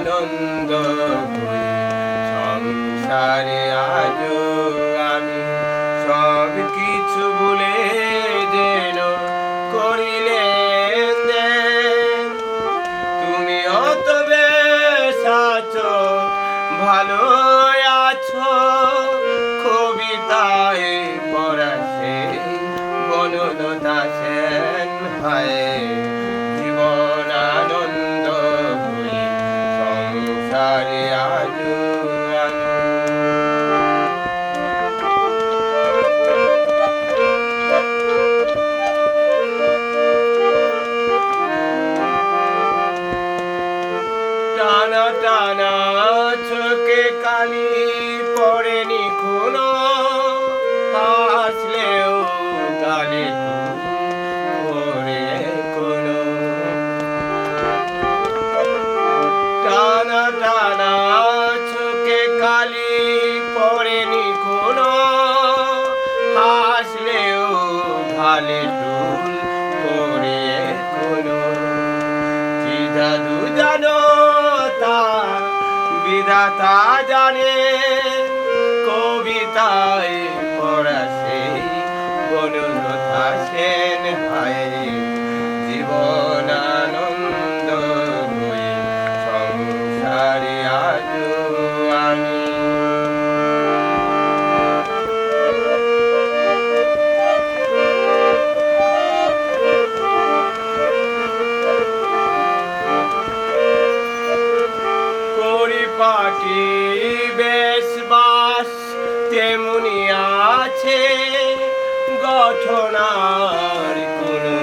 আনন্দ করি সংসারে আজ আমি সব কিছু ভুলে যেন করিলে তুমি অত বেশ আছো ভালো আছো কবিতায় পড়াছে বনলতা সেন হায় জীবন আনন্দ করি সংসারে আজ টানা টানা চোখে কালি পড়েনি কোনো হাসলেও গালে পড়ে কোনো টানা টানা চোখে কালি পড়েনি কোনো হাসলেও গালে পড়ে কোনো কি জাদু জানো বিধাতা জানে কবিতায় পড়াছে বনলতা সেন হায় জীবন আনন্দ হয়ে সংসারে আজ আমি পাটি বেশ বাস তেমনি আছে গঠনার কোনো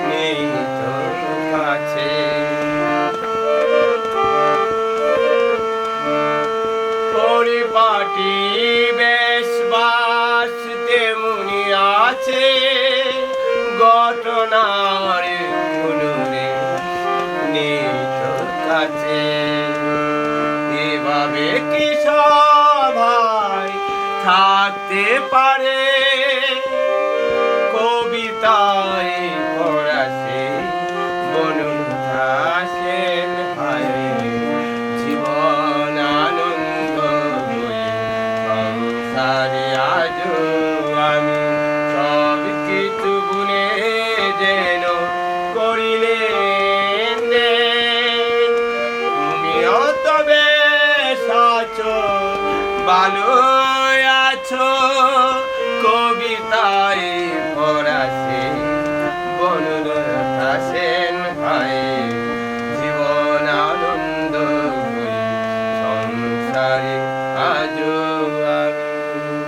নেই তোর কাছে পরিপাটি বেশ বাস তেমনি আছে গঠনার কোনো নেই তোর কাছে এভাবে কি সবাই থাকতে পারে কবিতায় পড়াছে বনলতা সেন হায় জীবন আনন্দ হয়ে সংসারে আজ আমি সব কিছু ভুলে যেন করিলে ভালো আছো কবিতা